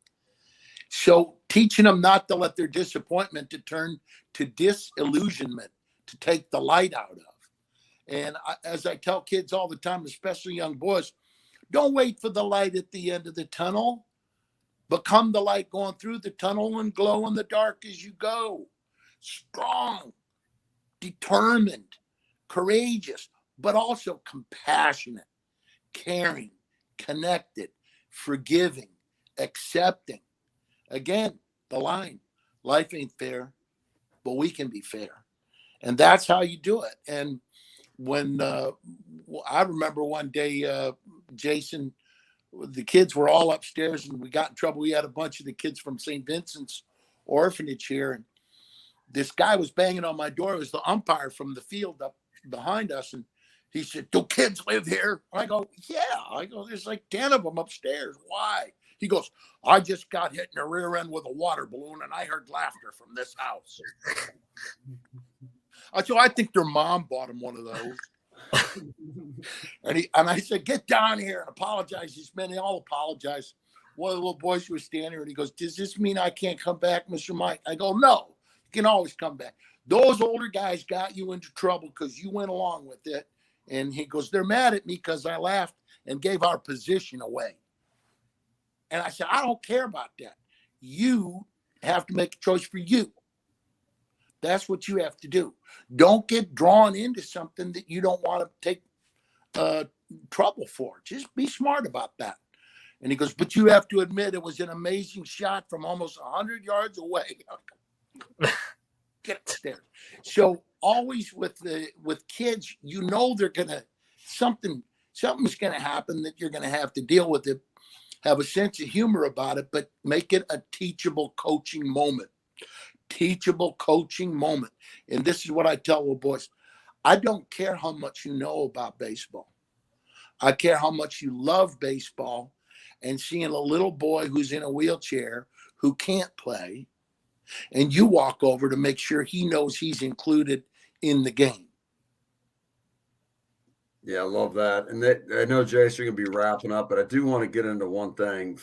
So teaching them not to let their disappointment to turn to disillusionment, to take the light out of. And as I tell kids all the time, especially young boys, don't wait for the light at the end of the tunnel. Become the light going through the tunnel and glow in the dark as you go. Strong, determined, courageous, but also compassionate, caring, connected, forgiving, accepting. Again, the line, life ain't fair, but we can be fair. And that's how you do it. And when I remember one day, Jason, the kids were all upstairs and we got in trouble. We had a bunch of the kids from St. Vincent's orphanage here. And this guy was banging on my door. It was the umpire from the field up behind us. And he said, "Do kids live here?" I go, "Yeah." I go, "There's like 10 of them upstairs. Why?" He goes, "I just got hit in the rear end with a water balloon and I heard laughter from this house." I think their mom bought him one of those. And I said, "Get down here and apologize." These men, they all apologize. One of the little boys was standing there and he goes, "Does this mean I can't come back, Mr. Mike?" I go, "No, you can always come back. Those older guys got you into trouble because you went along with it." And he goes, "They're mad at me because I laughed and gave our position away." And I said, "I don't care about that. You have to make a choice for you. That's what you have to do. Don't get drawn into something that you don't want to take trouble for. Just be smart about that." And he goes, "But you have to admit it was an amazing shot from almost 100 yards away." Get upstairs. So always with kids, you know they're gonna something's gonna happen that you're gonna have to deal with it. Have a sense of humor about it, but make it a teachable coaching moment. Teachable coaching moment. And this is what I tell the boys. I don't care how much you know about baseball. I care how much you love baseball, and seeing a little boy who's in a wheelchair who can't play, and you walk over to make sure he knows he's included in the game. Yeah, I love that. And I know, Jace, you're going to be wrapping up, but I do want to get into one thing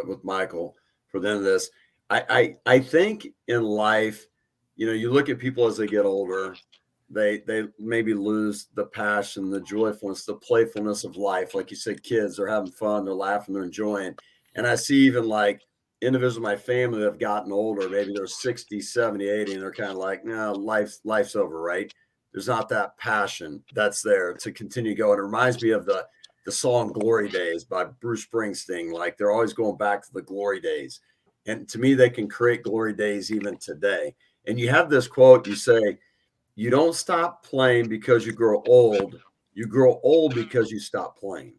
with Michael for the end of this. I think in life, you look at people as they get older, they maybe lose the passion, the joyfulness, the playfulness of life. Like you said, kids are having fun, they're laughing, they're enjoying. And I see even like individuals in my family that have gotten older, maybe they're 60, 70, 80, and they're kind of like, "No, life's over," right? There's not that passion that's there to continue going. It reminds me of the song "Glory Days" by Bruce Springsteen. Like they're always going back to the glory days. And to me, they can create glory days even today. And you have this quote, you say, "You don't stop playing because you grow old. You grow old because you stop playing."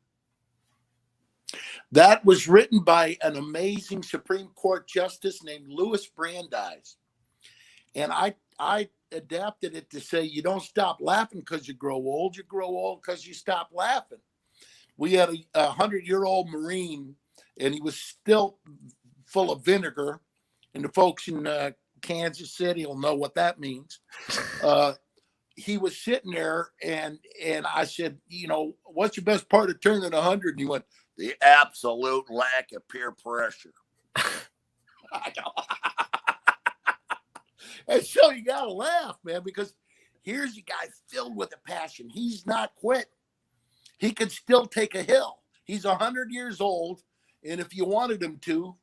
That was written by an amazing Supreme Court justice named Louis Brandeis. And I adapted it to say, you don't stop laughing because you grow old because you stop laughing. We had a 100-year-old Marine, and he was still full of vinegar. And the folks in Kansas City will know what that means. He was sitting there, and I said, "What's your best part of turning 100?" And he went, "The absolute lack of peer pressure." I go, and so you got to laugh, man, because here's a guy filled with a passion. He's not quit. He could still take a hill. He's 100 years old, and if you wanted him to,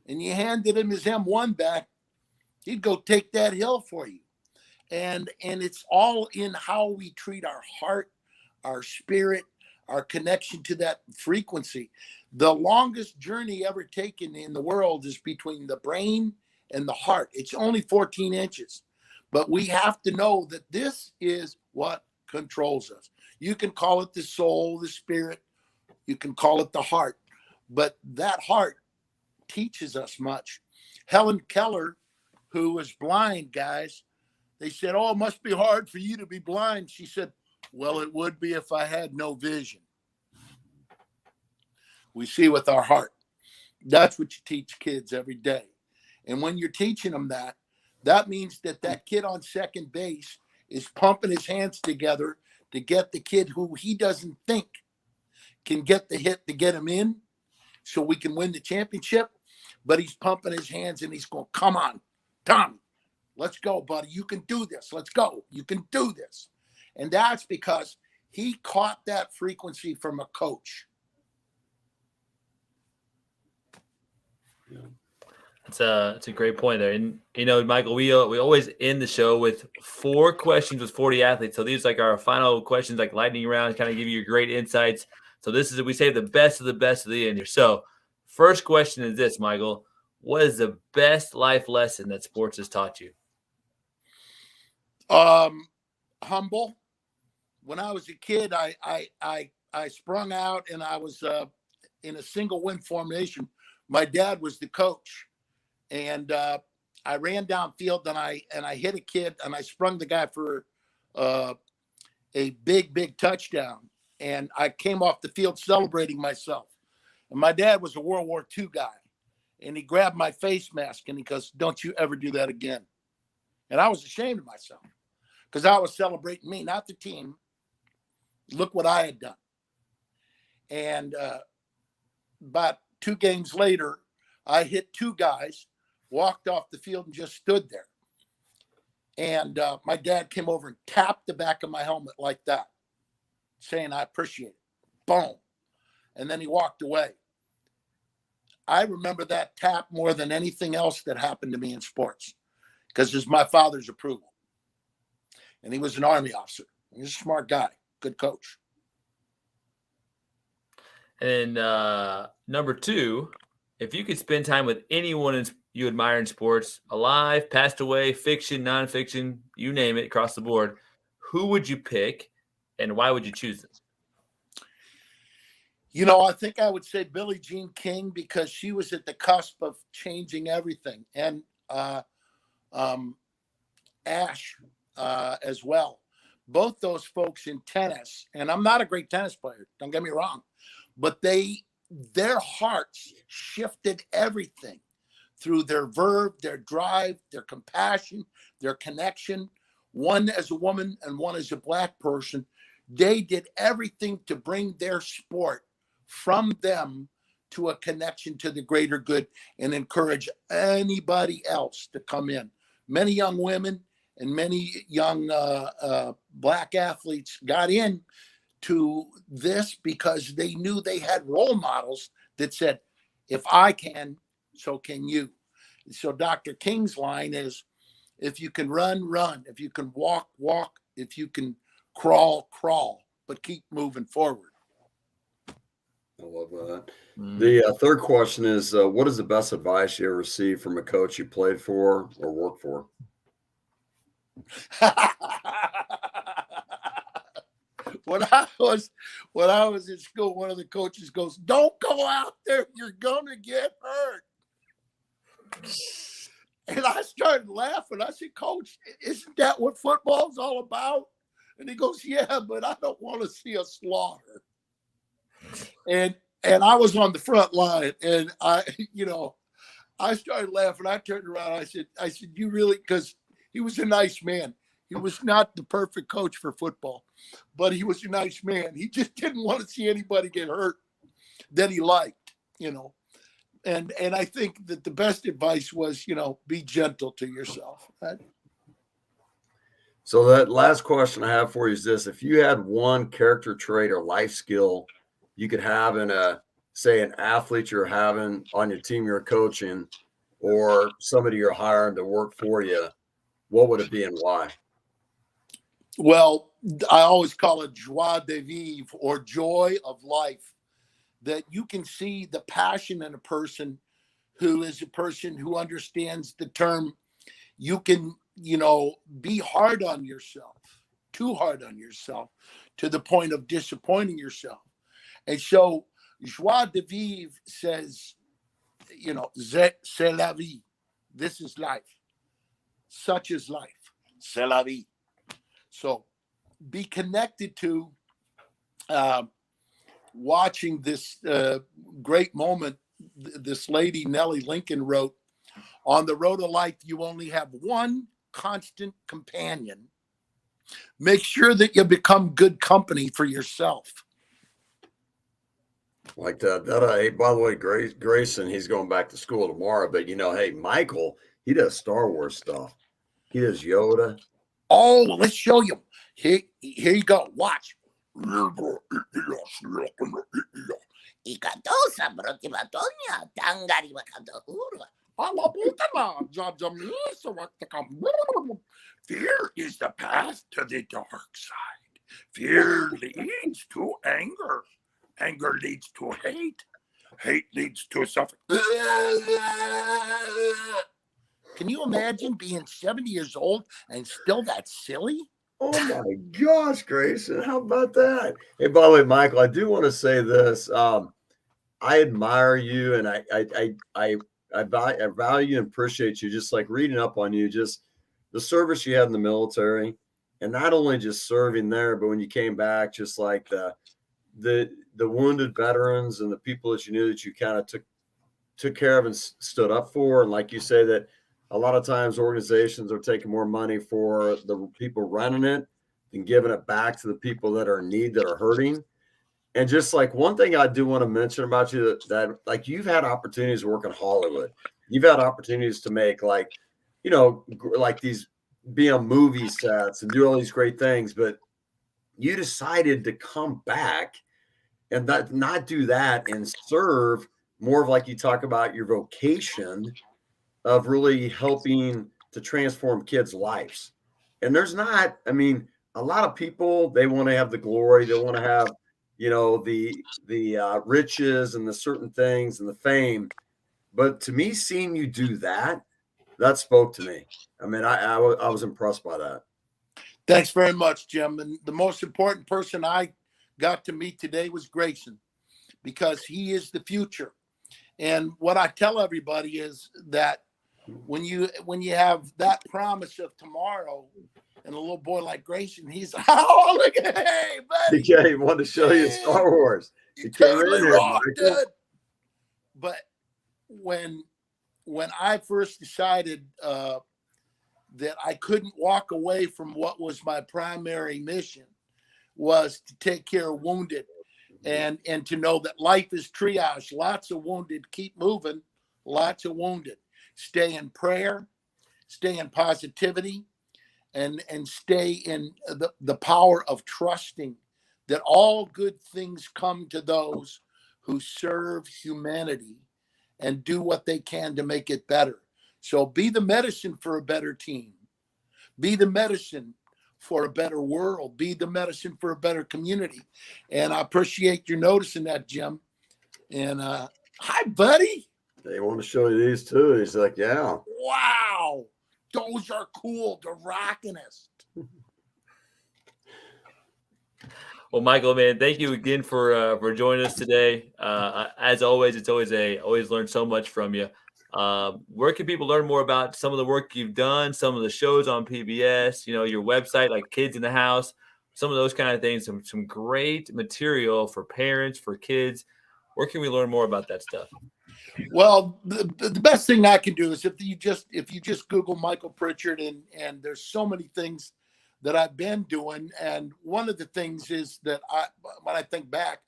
and you handed him his M1 back, he'd go take that hill for you. And it's all in how we treat our heart, our spirit, our connection to that frequency. The longest journey ever taken in the world is between the brain and the heart. It's only 14 inches. But we have to know that this is what controls us. You can call it the soul, the spirit. You can call it the heart. But that heart teaches us much. Helen Keller, who was blind, guys, they said, "Oh, it must be hard for you to be blind." She said, "Well, it would be if I had no vision." We see with our heart. That's what you teach kids every day. And when you're teaching them that, that means that kid on second base is pumping his hands together to get the kid who he doesn't think can get the hit to get him in so we can win the championship. But he's pumping his hands and he's going, "Come on, Tommy, let's go, buddy. You can do this. Let's go. You can do this." And that's because he caught that frequency from a coach. It's a great point there. And, Michael, we always end the show with 4 questions with 40 athletes. So these like our final questions, like lightning round, kind of give you your great insights. So we save the best of the end here. So first question is this, Michael: what is the best life lesson that sports has taught you? Humble. When I was a kid, I sprung out and I was in a single wing formation. My dad was the coach, and I ran downfield and I hit a kid and I sprung the guy for a big touchdown. And I came off the field celebrating myself. And my dad was a World War II guy, and he grabbed my face mask and he goes, "Don't you ever do that again." And I was ashamed of myself because I was celebrating me, not the team. Look what I had done. And about 2 games later, I hit 2 guys, walked off the field and just stood there. And my dad came over and tapped the back of my helmet like that, saying, "I appreciate it." Boom. And then he walked away. I remember that tap more than anything else that happened to me in sports, because it's my father's approval. And he was an Army officer. He was a smart guy, good coach. And number 2, if you could spend time with anyone you admire in sports, alive, passed away, fiction, nonfiction, you name it, across the board, who would you pick and why would you choose them? I think I would say Billie Jean King, because she was at the cusp of changing everything. And Ash as well. Both those folks in tennis, and I'm not a great tennis player, don't get me wrong, but their hearts shifted everything through their verve, their drive, their compassion, their connection. One as a woman and one as a Black person, they did everything to bring their sport from them to a connection to the greater good and encourage anybody else to come in. Many young women and many young Black athletes got in to this because they knew they had role models that said, "If I can, so can you." So Dr. King's line is, "If you can run, run. If you can walk, walk. If you can crawl, crawl. But keep moving forward." I love that. The third question is, what is the best advice you ever received from a coach you played for or worked for? When I was in school, one of the coaches goes, "Don't go out there. You're going to get hurt." And I started laughing. I said, "Coach, isn't that what football's all about?" And he goes, "Yeah, but I don't want to see a slaughter." And I was on the front line, and I started laughing. I turned around. I said, "You really?" Because he was a nice man. He was not the perfect coach for football, but he was a nice man. He just didn't want to see anybody get hurt that he liked, And I think that the best advice was, be gentle to yourself. Right? So that last question I have for you is this: if you had one character trait or life skill you could have in say an athlete you're having on your team you're coaching, or somebody you're hiring to work for you, what would it be and why? Well, I always call it joie de vivre, or joy of life, that you can see the passion in a person who is a person who understands the term. You can, be hard on yourself, too hard on yourself, to the point of disappointing yourself. And so joie de vivre says, c'est la vie. This is life. Such is life. C'est la vie. So be connected to watching this great moment. This lady, Nellie Lincoln, wrote, "On the road of life, you only have one constant companion. Make sure that you become good company for yourself." Like that. Hey, by the way, Grayson, he's going back to school tomorrow. But hey, Michael, he does Star Wars stuff. He does Yoda. Oh, let's show you. Here you go. Watch. Fear is the path to the dark side. Fear leads to anger. Anger leads to hate. Hate leads to suffering. Can you imagine being 70 years old and still that silly? Oh my gosh, Grayson, how about that? Hey, by the way, Michael, I do want to say this. I admire you, and I value and appreciate you. Just like reading up on you, just the service you had in the military, and not only just serving there, but when you came back, just like the wounded veterans and the people that you knew that you kind of took care of and stood up for, and like you say that. A lot of times organizations are taking more money for the people running it than giving it back to the people that are in need, that are hurting. And just like one thing I do want to mention about you that like you've had opportunities to work in Hollywood. You've had opportunities to make like these, be on movie sets and do all these great things, but you decided to come back and not do that and serve more of, like you talk about, your vocation of really helping to transform kids' lives. And there's not, I mean, a lot of people, they want to have the glory, they want to have, the riches and the certain things and the fame. But to me, seeing you do that spoke to me. I mean, I was impressed by that. Thanks very much, Jim. And the most important person I got to meet today was Grayson, because he is the future. And what I tell everybody is that when you have that promise of tomorrow, and a little boy like Grayson, he's oh, look at, hey buddy, yeah, he wanted to show you Star Wars. You totally rocked it. But when I first decided that I couldn't walk away from what was my primary mission, was to take care of wounded, and to know that life is triage. Lots of wounded, keep moving. Lots of wounded. Stay in prayer, stay in positivity, and stay in the power of trusting that all good things come to those who serve humanity and do what they can to make it better. So be the medicine for a better team. Be the medicine for a better world. Be the medicine for a better community. And I appreciate your noticing that, Jim. And hi, buddy. They want to show you these too. He's like, yeah. Wow. Those are cool. The rockinest. Well, Michael, man, thank you again for joining us today. As always, it's always learn so much from you. Where can people learn more about some of the work you've done, some of the shows on PBS, your website, like Kids in the House, some of those kind of things, some great material for parents, for kids. Where can we learn more about that stuff? Well, the best thing I can do is if you just Google Michael Pritchard, and there's so many things that I've been doing. And one of the things is that when I think back,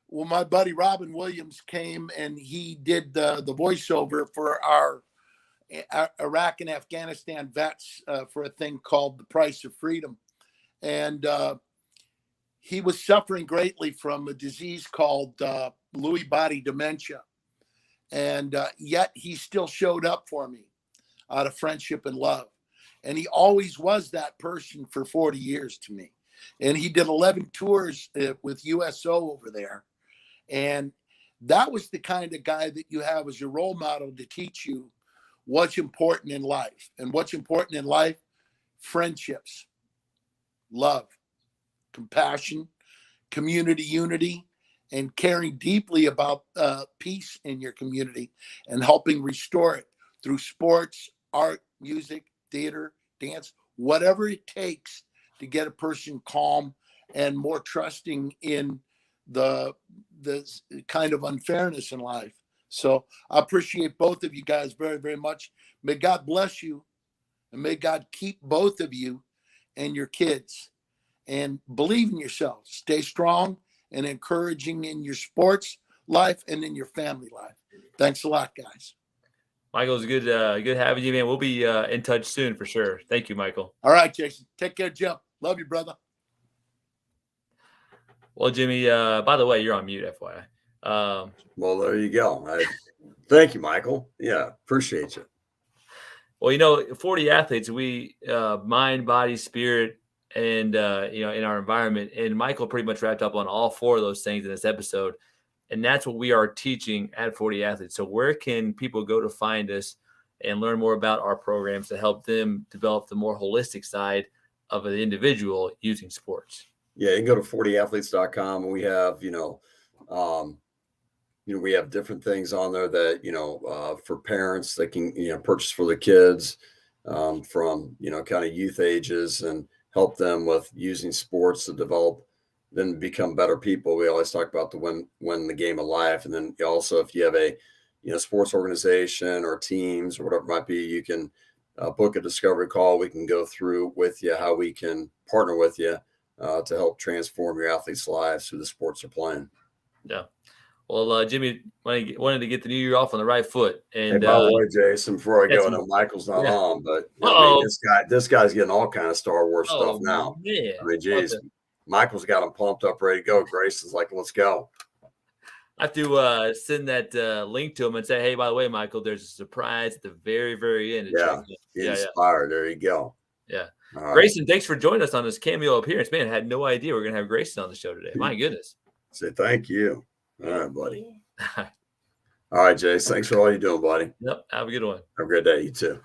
well, my buddy Robin Williams came and he did the voiceover for our Iraq and Afghanistan vets for a thing called The Price of Freedom. And he was suffering greatly from a disease called Lewy body dementia. And yet he still showed up for me out of friendship and love. And he always was that person for 40 years to me. And he did 11 tours with USO over there. And that was the kind of guy that you have as your role model to teach you what's important in life. And what's important in life: friendships, love, compassion, community unity, and caring deeply about peace in your community and helping restore it through sports, art, music, theater, dance, whatever it takes to get a person calm and more trusting in the kind of unfairness in life. So I appreciate both of you guys very, very much. May God bless you, and may God keep both of you and your kids. And believe in yourself. Stay strong and encouraging in your sports life and in your family life. Thanks a lot, guys. Michael, it's good having you, man. We'll be in touch soon for sure. Thank you, Michael. All right, Jason. Take care, Jim. Love you, brother. Well, Jimmy, by the way, you're on mute, FYI. Well, there you go. Thank you, Michael. Yeah, appreciate you. Well, 40 athletes, we mind, body, spirit, and in our environment. And Michael pretty much wrapped up on all 4 of those things in this episode. And that's what we are teaching at 40 athletes. So where can people go to find us and learn more about our programs to help them develop the more holistic side of an individual using sports? Yeah, you can go to 40athletes.com. We have, we have different things on there that, for parents that can, purchase for the kids from, kind of youth ages and help them with using sports to develop, then become better people. We always talk about the win the game of life. And then also, if you have a, sports organization or teams or whatever it might be, you can book a discovery call. We can go through with you how we can partner with you to help transform your athletes' lives through the sports they're playing. Yeah. Well, Jimmy wanted to get the new year off on the right foot. And hey, by the way, Jason, before I go, I know Michael's not on, but this guy's getting all kind of Star Wars stuff now. Man. I mean, geez, Michael's got him pumped up, ready to go. Grayson's like, let's go. I have to send that link to him and say, hey, by the way, Michael, there's a surprise at the very, very end. Inspired. There you go. Yeah. Right. Grayson, thanks for joining us on this cameo appearance. Man, I had no idea we are going to have Grayson on the show today. My goodness. Say thank you. All right, buddy. All right, Jace. Thanks for all you're doing, buddy. Yep. Have a good one. Have a great day. You too.